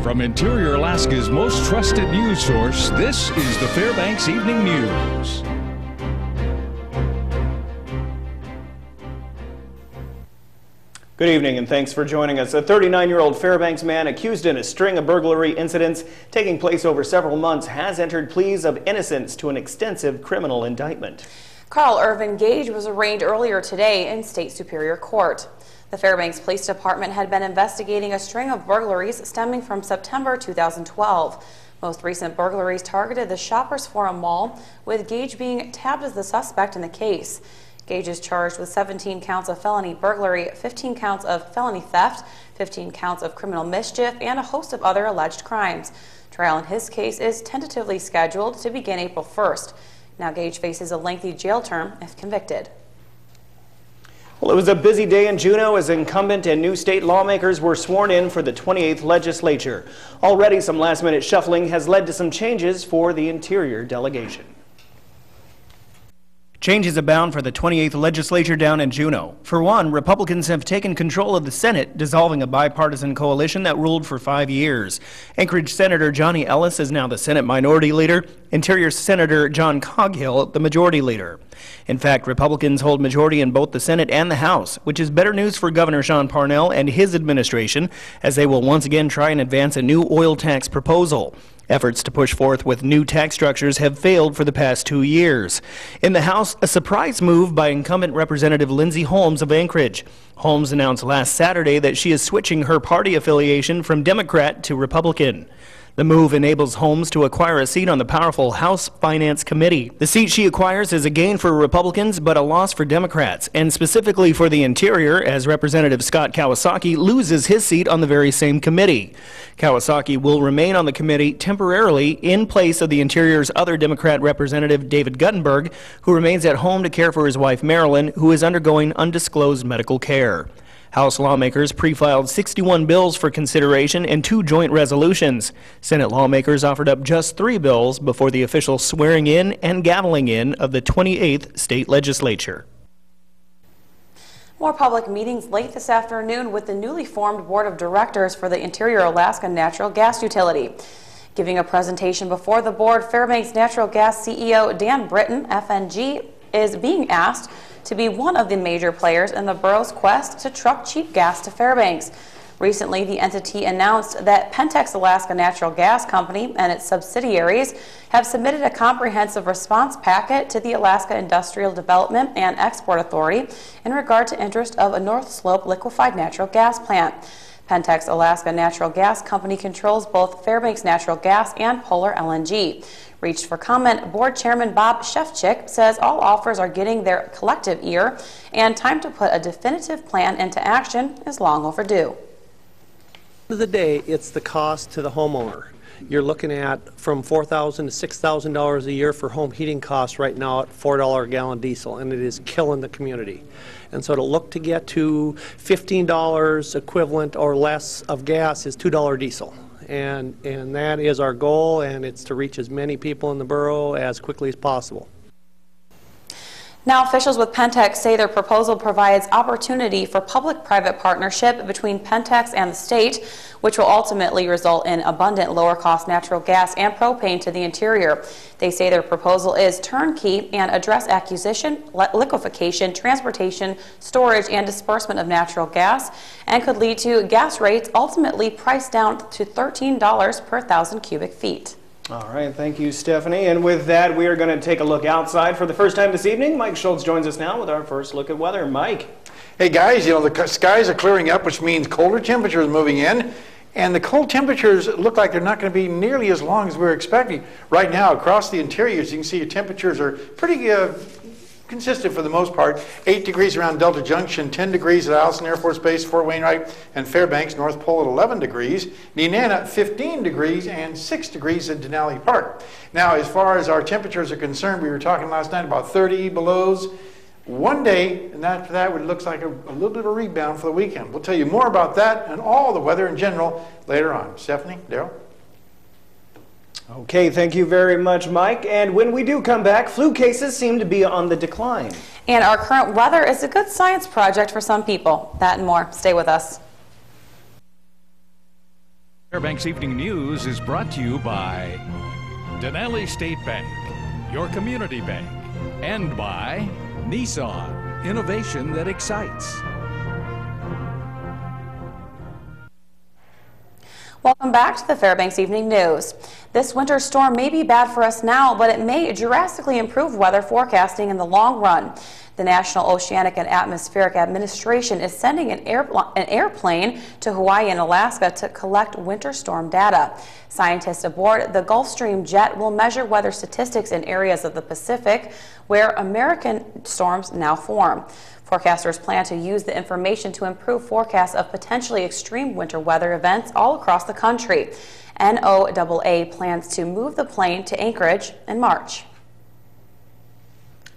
From Interior Alaska's most trusted news source, this is the Fairbanks Evening News. Good evening and thanks for joining us. A 39-year-old Fairbanks man accused in a string of burglary incidents taking place over several months has entered pleas of innocence to an extensive criminal indictment. Carl Irvin Gage was arraigned earlier today in State Superior Court. The Fairbanks Police Department had been investigating a string of burglaries stemming from September 2012. Most recent burglaries targeted the Shoppers Forum Mall, with Gage being tabbed as the suspect in the case. Gage is charged with 17 counts of felony burglary, 15 counts of felony theft, 15 counts of criminal mischief, and a host of other alleged crimes. Trial in his case is tentatively scheduled to begin April 1st. Now Gage faces a lengthy jail term if convicted. Well, it was a busy day in Juneau as incumbent and new state lawmakers were sworn in for the 28th legislature. Already some last-minute shuffling has led to some changes for the Interior delegation. Changes abound for the 28th legislature down in Juneau. For one, Republicans have taken control of the Senate, dissolving a bipartisan coalition that ruled for 5 years. Anchorage Senator Johnny Ellis is now the Senate Minority Leader. Interior Senator John Coghill, the Majority Leader. In fact, Republicans hold majority in both the Senate and the House, which is better news for Governor Sean Parnell and his administration, as they will once again try and advance a new oil tax proposal. Efforts to push forth with new tax structures have failed for the past 2 years. In the House, a surprise move by incumbent Representative Lindsey Holmes of Anchorage. Holmes announced last Saturday that she is switching her party affiliation from Democrat to Republican. The move enables Holmes to acquire a seat on the powerful House Finance Committee. The seat she acquires is a gain for Republicans, but a loss for Democrats, and specifically for the Interior, as Representative Scott Kawasaki loses his seat on the very same committee. Kawasaki will remain on the committee temporarily in place of the Interior's other Democrat Representative David Guttenberg, who remains at home to care for his wife Marilyn, who is undergoing undisclosed medical care. House lawmakers pre-filed 61 bills for consideration and 2 joint resolutions. Senate lawmakers offered up just 3 bills before the official swearing in and gaveling in of the 28th state legislature. More public meetings late this afternoon with the newly formed Board of Directors for the Interior Alaska Natural Gas Utility. Giving a presentation before the board, Fairbanks Natural Gas CEO Dan Britton, FNG, is being asked to be one of the major players in the borough's quest to truck cheap gas to Fairbanks. Recently, the entity announced that Fbx Alaska Natural Gas Company and its subsidiaries have submitted a comprehensive response packet to the Alaska Industrial Development and Export Authority in regard to interest of a North Slope liquefied natural gas plant. Fbx Alaska Natural Gas Company controls both Fairbanks Natural Gas and Polar LNG. Reached for comment, Board Chairman Bob Shefchik says all offers are getting their collective ear and time to put a definitive plan into action is long overdue. At the end of the day, it's the cost to the homeowner. You're looking at from $4,000 to $6,000 a year for home heating costs right now at $4 a gallon diesel, and it is killing the community. And so to look to get to $15 equivalent or less of gas is $2 diesel. And that is our goal, and it's to reach as many people in the borough as quickly as possible. Now, officials with Fbx say their proposal provides opportunity for public-private partnership between Fbx and the state, which will ultimately result in abundant lower-cost natural gas and propane to the Interior. They say their proposal is turnkey and address acquisition, liquefaction, transportation, storage, and disbursement of natural gas, and could lead to gas rates ultimately priced down to $13 per 1,000 cubic feet. All right, thank you, Stephanie. And with that, we are going to take a look outside for the first time this evening. Mike Schultz joins us now with our first look at weather. Mike. Hey guys, you know, the skies are clearing up, which means colder temperatures moving in. And the cold temperatures look like they're not going to be nearly as long as we were expecting. Right now, across the interior, as you can see, your temperatures are pretty consistent for the most part. 8 degrees around Delta Junction, 10 degrees at Allison Air Force Base, Fort Wainwright, and Fairbanks, North Pole at 11 degrees. Nenana, 15 degrees, and 6 degrees at Denali Park. Now, as far as our temperatures are concerned, we were talking last night about 30 belows. One day, and after that, it looks like a little bit of a rebound for the weekend. We'll tell you more about that and all the weather in general later on. Stephanie, Daryl? Okay, thank you very much, Mike. And when we do come back, flu cases seem to be on the decline. And our current weather is a good science project for some people. That and more. Stay with us. Fairbanks Evening News is brought to you by Denali State Bank, your community bank, and by Nissan, innovation that excites. Welcome back to the Fairbanks Evening News. This winter storm may be bad for us now, but it may drastically improve weather forecasting in the long run. The National Oceanic and Atmospheric Administration is sending an airplane to Hawaii and Alaska to collect winter storm data. Scientists aboard the Gulfstream jet will measure weather statistics in areas of the Pacific where American storms now form. Forecasters plan to use the information to improve forecasts of potentially extreme winter weather events all across the country. NOAA plans to move the plane to Anchorage in March.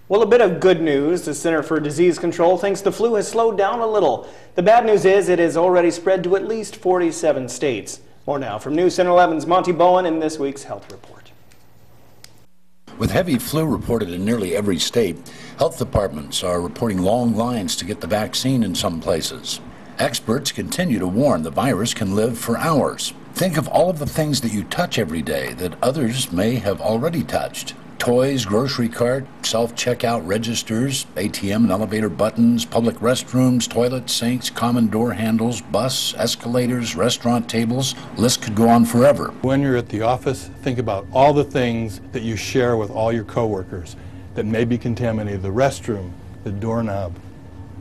Well, a bit of good news. The Center for Disease Control thinks the flu has slowed down a little. The bad news is it has already spread to at least 47 states. More now from News Center 11's Monty Bowen in this week's Health Report. With heavy flu reported in nearly every state, health departments are reporting long lines to get the vaccine in some places. Experts continue to warn the virus can live for hours. Think of all of the things that you touch every day that others may have already touched. Toys, grocery cart, self-checkout registers, ATM and elevator buttons, public restrooms, toilets, sinks, common door handles, bus, escalators, restaurant tables. List could go on forever. When you're at the office, think about all the things that you share with all your coworkers that may be contaminated. The restroom, the doorknob,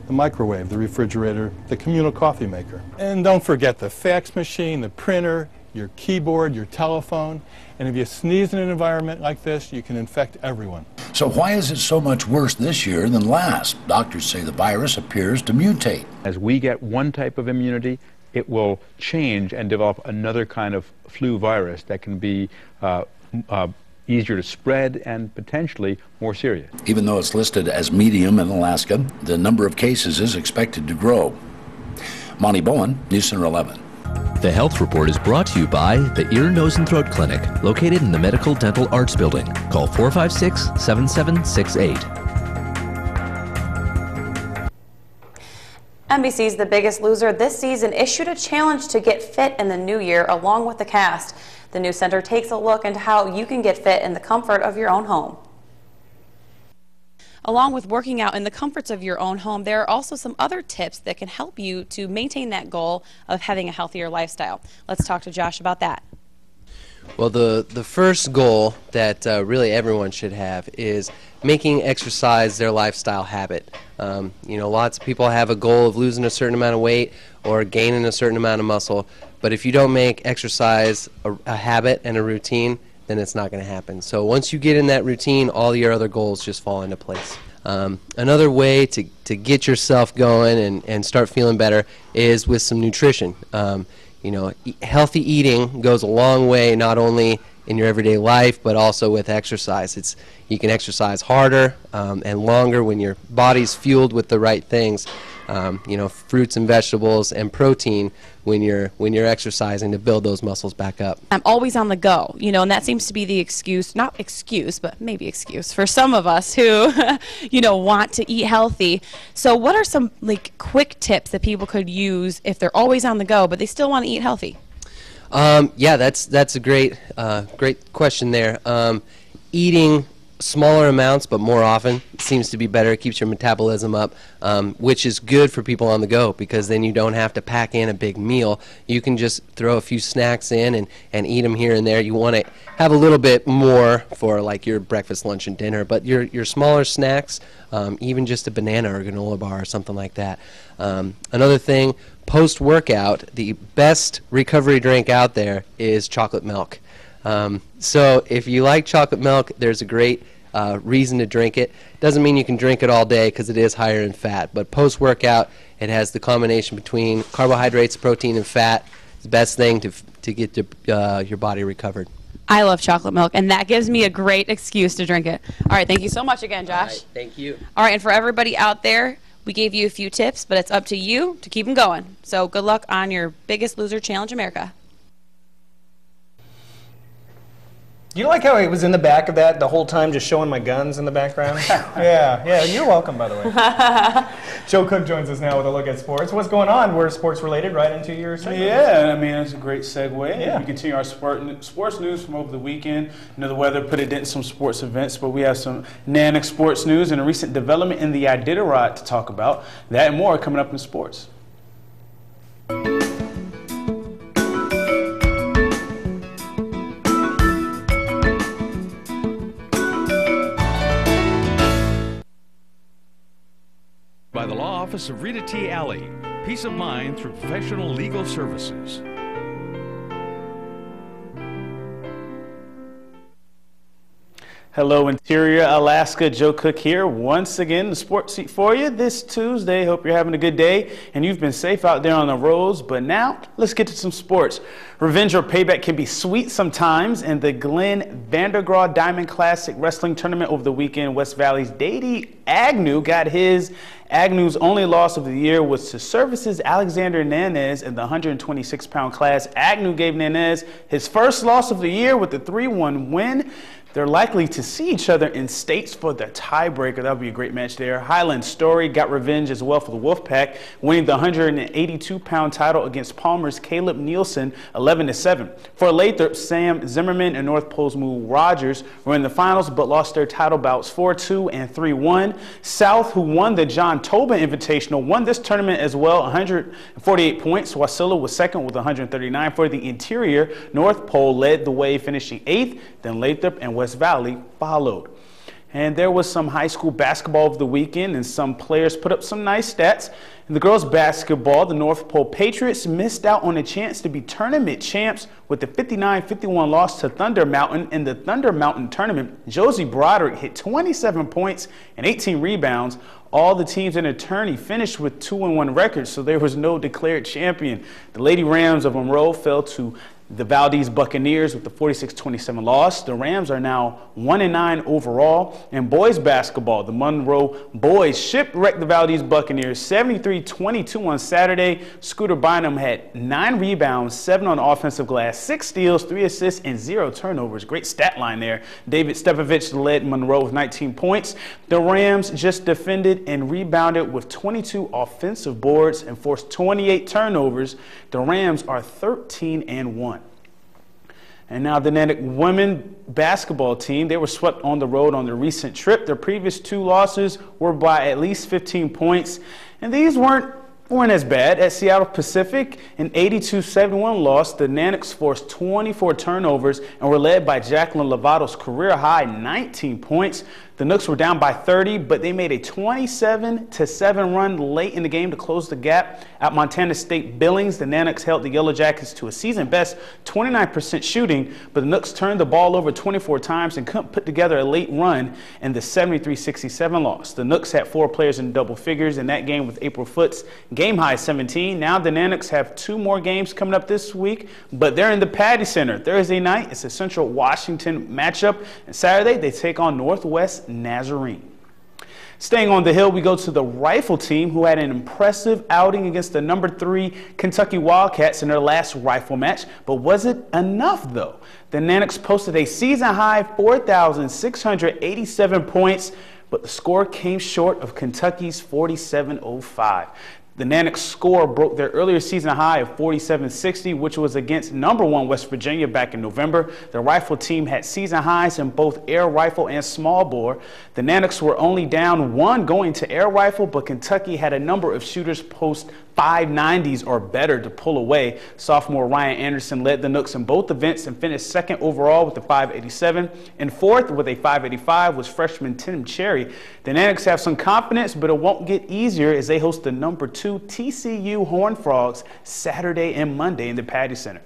the microwave, the refrigerator, the communal coffee maker. And don't forget the fax machine, the printer, your keyboard, your telephone. And if you sneeze in an environment like this, you can infect everyone. So why is it so much worse this year than last? Doctors say the virus appears to mutate. As we get one type of immunity, it will change and develop another kind of flu virus that can be easier to spread and potentially more serious. Even though it's listed as medium in Alaska, the number of cases is expected to grow. Monty Bowen, News Center 11. The Health Report is brought to you by the Ear, Nose, and Throat Clinic, located in the Medical Dental Arts Building. Call 456-7768. NBC's The Biggest Loser this season issued a challenge to get fit in the new year along with the cast. The new center takes a look into how you can get fit in the comfort of your own home. Along with working out in the comforts of your own home, there are also some other tips that can help you to maintain that goal of having a healthier lifestyle. Let's talk to Josh about that. Well, the first goal that really everyone should have is making exercise their lifestyle habit. Lots of people have a goal of losing a certain amount of weight or gaining a certain amount of muscle, but if you don't make exercise a habit and a routine, then it's not going to happen. So once you get in that routine, all your other goals just fall into place. Another way to get yourself going and start feeling better is with some nutrition. Healthy eating goes a long way, not only in your everyday life, but also with exercise. You can exercise harder and longer when your body's fueled with the right things. Fruits and vegetables and protein when you're exercising to build those muscles back up. I'm always on the go, and that seems to be the excuse, not excuse, but maybe excuse for some of us who, want to eat healthy. So what are some quick tips that people could use if they're always on the go, but they still want to eat healthy? Yeah, that's a great question there. Eating smaller amounts but more often seems to be better. It keeps your metabolism up, which is good for people on the go because then you don't have to pack in a big meal. You can just throw a few snacks in and eat them here and there. You want to have a little bit more for your breakfast, lunch, and dinner, but your smaller snacks, even just a banana or granola bar or something like that. Another thing, post-workout, the best recovery drink out there is chocolate milk. So if you like chocolate milk, there's a great reason to drink it. Doesn't mean you can drink it all day because it is higher in fat, but post-workout it has the combination between carbohydrates, protein, and fat. It's the best thing to get your body recovered. I love chocolate milk, and that gives me a great excuse to drink it. All right, thank you so much again, Josh. All right, thank you. All right, and for everybody out there, we gave you a few tips, but it's up to you to keep them going. So good luck on your Biggest Loser Challenge America. Do you like how he was in the back of that the whole time just showing my guns in the background? Yeah, you're welcome, by the way. Joe Cook joins us now with a look at sports. What's going on? We're sports related right into your segment. Yeah, I mean, that's a great segue. Yeah. We continue our sports news from over the weekend. You know, the weather put a dent in some sports events, but we have some Nanook sports news and a recent development in the Iditarod to talk about. That and more coming up in sports. By the law office of Rita T. Alley. Peace of mind through professional legal services. Hello, Interior Alaska. Joe Cook here once again, the sports seat for you this Tuesday. Hope you're having a good day and you've been safe out there on the roads. But now, let's get to some sports. Revenge or payback can be sweet sometimes, and the Glenn Vandergraw Diamond Classic Wrestling Tournament over the weekend, West Valley's Dady Agnew got his. Agnew's only loss of the year was to Services Alexander Nanez in the 126-pound class. Agnew gave Nanez his first loss of the year with a 3-1 win. They're likely to see each other in states for the tiebreaker. That'll be a great match there. Highland Story got revenge as well for the Wolfpack, winning the 182-pound title against Palmer's Caleb Nielsen 11-7. For Lathrop, Sam Zimmerman and North Pole's Moo Rogers were in the finals but lost their title bouts 4-2 and 3-1. South, who won the John Tobin Invitational, won this tournament as well, 148 points. Wasilla was second with 139. For the Interior, North Pole led the way, finishing 8th. Then Lathrop and West Valley followed. And there was some high school basketball over the weekend, and some players put up some nice stats. In the girls' basketball, the North Pole Patriots missed out on a chance to be tournament champs with the 59-51 loss to Thunder Mountain. In the Thunder Mountain tournament, Josie Broderick hit 27 points and 18 rebounds. All the teams in the tourney finished with 2-1 records, so there was no declared champion. The Lady Rams of Monroe fell to the Valdez Buccaneers with the 46-27 loss. The Rams are now 1-9 overall. In boys basketball, the Monroe boys shipwrecked the Valdez Buccaneers 73-22 on Saturday. Scooter Bynum had 9 rebounds, 7 on the offensive glass, 6 steals, 3 assists, and 0 turnovers. Great stat line there. David Stepovich led Monroe with 19 points. The Rams just defended and rebounded with 22 offensive boards and forced 28 turnovers. The Rams are 13-1. And now the Nanook women basketball team, they were swept on the road on their recent trip. Their previous 2 losses were by at least 15 points, and these weren't as bad. At Seattle Pacific, an 82-71 loss, the Nanooks forced 24 turnovers and were led by Jacqueline Lovato's career-high 19 points. The Nooks were down by 30, but they made a 27-7 run late in the game to close the gap. At Montana State Billings, the Nanooks held the Yellow Jackets to a season-best 29% shooting, but the Nooks turned the ball over 24 times and couldn't put together a late run in the 73-67 loss. The Nooks had 4 players in double figures in that game with April Foot's game-high 17. Now the Nanooks have 2 more games coming up this week, but they're in the Patty Center. Thursday night, it's a Central Washington matchup, and Saturday they take on Northwest Nazarene. Staying on the hill, we go to the rifle team, who had an impressive outing against the number 3 Kentucky Wildcats in their last rifle match. But was it enough, though? The Nanooks posted a season-high 4,687 points, but the score came short of Kentucky's 47-05. The Nanook score broke their earlier season high of 47-60, which was against number 1 West Virginia back in November. The rifle team had season highs in both air rifle and small bore. The Nanooks were only down 1 going to air rifle, but Kentucky had a number of shooters post 590s or better to pull away. Sophomore Ryan Anderson led the Nooks in both events and finished 2nd overall with a 587. And 4th with a 585 was freshman Tim Cherry. The Nanooks have some confidence, but it won't get easier as they host the number 2 TCU Horned Frogs Saturday and Monday in the Patty Center.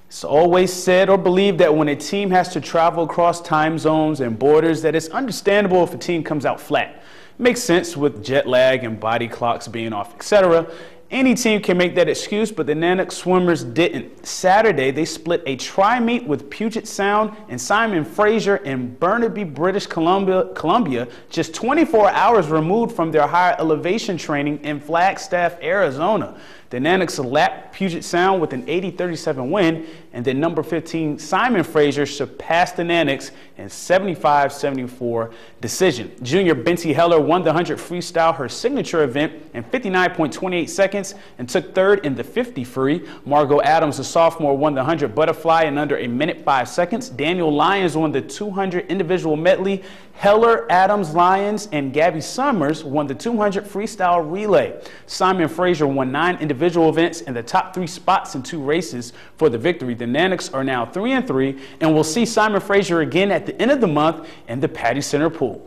It's always said or believed that when a team has to travel across time zones and borders, that it's understandable if a team comes out flat. Makes sense with jet lag and body clocks being off, etc. Any team can make that excuse, but the Nanook swimmers didn't. Saturday, they split a tri-meet with Puget Sound and Simon Fraser in Burnaby, British Columbia, just 24 hours removed from their higher elevation training in Flagstaff, Arizona. The Nanooks lapped Puget Sound with an 80-37 win, and then number 15 Simon Fraser surpassed the Nanooks in 75-74 decision. Junior Benty Heller won the 100 freestyle, her signature event, in 59.28 seconds and took third in the 50 free. Margot Adams, a sophomore, won the 100 butterfly in under 1 minute 5 seconds. Daniel Lyons won the 200 individual medley. Heller, Adams, Lyons, and Gabby Summers won the 200 freestyle relay. Simon Fraser won 9 individual events and the top 3 spots in 2 races for the victory. The Nanooks are now 3-3, and we'll see Simon Fraser again at the end of the month in the Patty Center pool.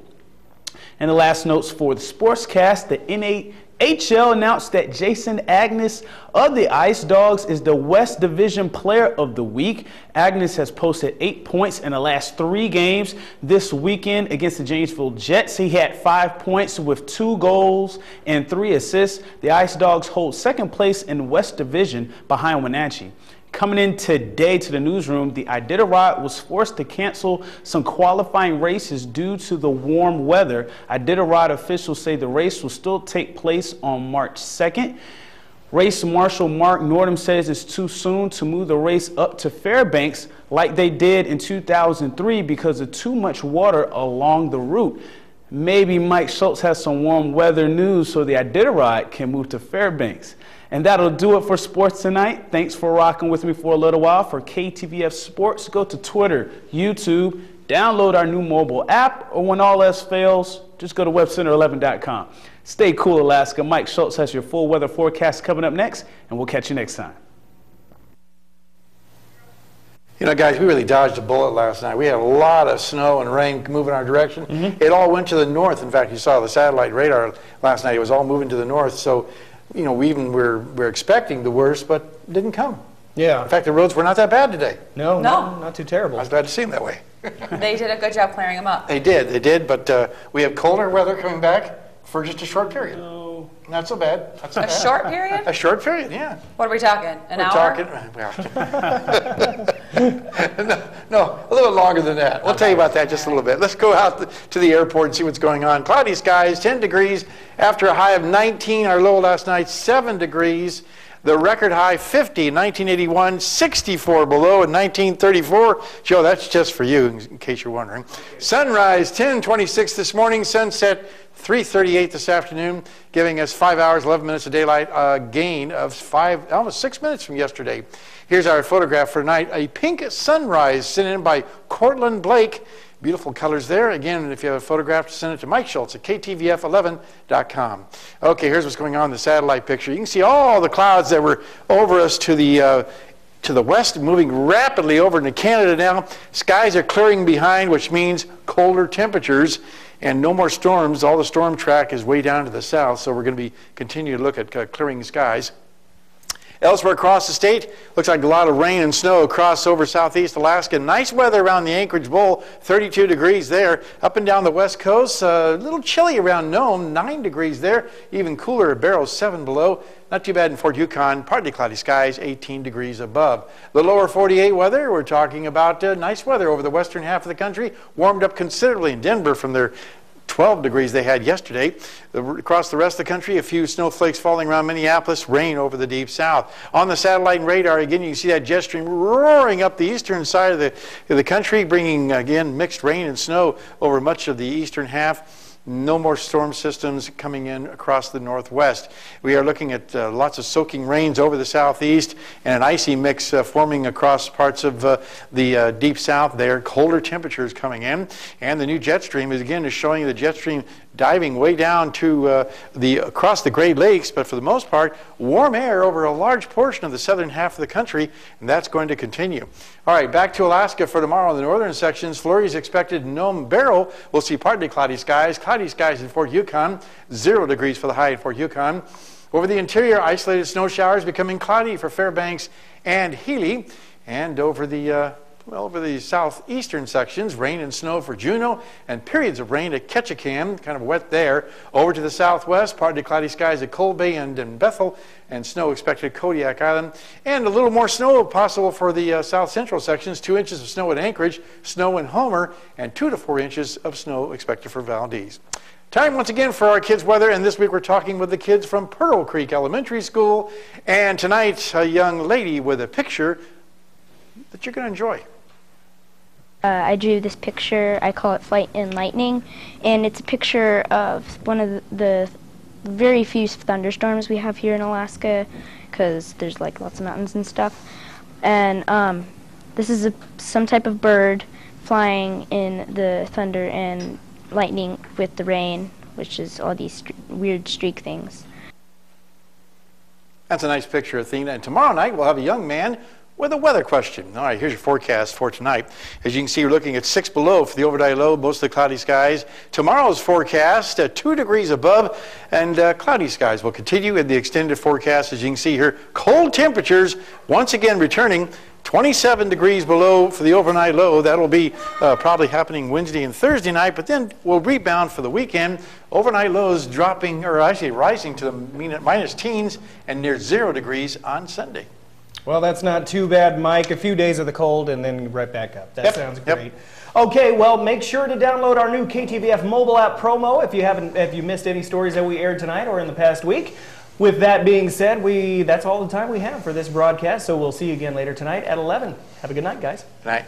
And the last notes for the Sportscast, the NHL announced that Jason Agnes of the Ice Dogs is the West Division Player of the Week. Agnes has posted 8 points in the last 3 games. This weekend against the Janesville Jets, he had 5 points with 2 goals and 3 assists. The Ice Dogs hold second place in West Division behind Wenatchee. Coming in today to the newsroom, the Iditarod was forced to cancel some qualifying races due to the warm weather. Iditarod officials say the race will still take place on March 2nd. Race Marshal Mark Nordham says it's too soon to move the race up to Fairbanks like they did in 2003 because of too much water along the route. Maybe Mike Schultz has some warm weather news so the Iditarod can move to Fairbanks. And that'll do it for sports tonight. Thanks for rocking with me for a little while. For KTVF Sports, go to Twitter, YouTube, download our new mobile app, or when all else fails, just go to webcenter11.com. Stay cool, Alaska. Mike Schultz has your full weather forecast coming up next, and we'll catch you next time. You know, guys, we really dodged a bullet last night. We had a lot of snow and rain moving our direction. It all went to the north. In fact, you saw the satellite radar last night. It was all moving to the north. So, you know, we're expecting the worst, but didn't come. Yeah. In fact, the roads were not that bad today. No, not too terrible. I was glad to see them that way. They did a good job clearing them up. They did, but we have colder weather coming back for just a short period. No. Not so bad. Not so A bad. short period? A short period, yeah. What are we talking? An hour? No, a little longer than that. We'll tell you about that just a little bit. Let's go out to the airport and see what's going on. Cloudy skies, 10 degrees. After a high of 19, our low last night, 7 degrees. The record high, 50 in 1981, 64 below in 1934. Joe, that's just for you, in case you're wondering. Sunrise, 10:26 this morning. Sunset, 3:38 this afternoon, giving us 5 hours, 11 minutes of daylight, a gain of almost 6 minutes from yesterday. Here's our photograph for tonight. A pink sunrise sent in by Cortland Blake. Beautiful colors there. Again, if you have a photograph, send it to Mike Schultz at KTVF11.com. Okay, here's what's going on in the satellite picture. You can see all the clouds that were over us to the west, moving rapidly over into Canada now. Skies are clearing behind, which means colder temperatures and no more storms. All the storm track is way down to the south, so we're going to be continuing to look at clearing skies. Elsewhere across the state, looks like a lot of rain and snow across over southeast Alaska. Nice weather around the Anchorage Bowl, 32 degrees there. Up and down the west coast, a little chilly around Nome, 9 degrees there. Even cooler at Barrow, 7 below. Not too bad in Fort Yukon, partly cloudy skies, 18 degrees above. The lower 48 weather, we're talking about nice weather over the western half of the country. Warmed up considerably in Denver from their 12 degrees they had yesterday. Across the rest of the country, a few snowflakes falling around Minneapolis, rain over the deep south. On the satellite and radar, again, you can see that jet stream roaring up the eastern side of the country, bringing, again, mixed rain and snow over much of the eastern half. No more storm systems coming in across the northwest. We are looking at lots of soaking rains over the southeast and an icy mix forming across parts of the deep south there. Colder temperatures coming in. And the new jet stream is showing the jet stream diving way down to across the Great Lakes, but for the most part, warm air over a large portion of the southern half of the country, and that's going to continue. All right, back to Alaska for tomorrow in the northern sections. Flurries expected in Nome, Barrow. We'll see partly cloudy skies. Cloudy skies in Fort Yukon, 0 degrees for the high in Fort Yukon. Over the interior, isolated snow showers becoming cloudy for Fairbanks and Healy. And over the Well, over the southeastern sections, rain and snow for Juneau and periods of rain at Ketchikan, kind of wet there. Over to the southwest, partly cloudy skies at Cold Bay and in Bethel, and snow expected at Kodiak Island. And a little more snow possible for the south central sections, 2 inches of snow at Anchorage, snow in Homer, and 2 to 4 inches of snow expected for Valdez. Time once again for our kids' weather, and this week we're talking with the kids from Pearl Creek Elementary School. And tonight, a young lady with a picture that you're going to enjoy. I drew this picture, I call it Flight and Lightning, and it's a picture of one of the very few thunderstorms we have here in Alaska, because there's like lots of mountains and stuff. And this is some type of bird flying in the thunder and lightning with the rain, which is all these weird streak things. That's a nice picture, Athena. And tomorrow night we'll have a young man with a weather question. All right, here's your forecast for tonight. As you can see, we're looking at 6 below for the overnight low, mostly cloudy skies. Tomorrow's forecast at 2 degrees above, and cloudy skies will continue in the extended forecast. As you can see here, cold temperatures once again returning. 27 degrees below for the overnight low. That'll be probably happening Wednesday and Thursday night, but then we'll rebound for the weekend. Overnight lows dropping, or actually rising to the minus teens and near 0 degrees on Sunday. Well, that's not too bad, Mike. A few days of the cold and then right back up. That sounds great. Okay, well, make sure to download our new KTVF mobile app promo if you missed any stories that we aired tonight or in the past week. With that being said, that's all the time we have for this broadcast, so we'll see you again later tonight at 11. Have a good night, guys. Good night.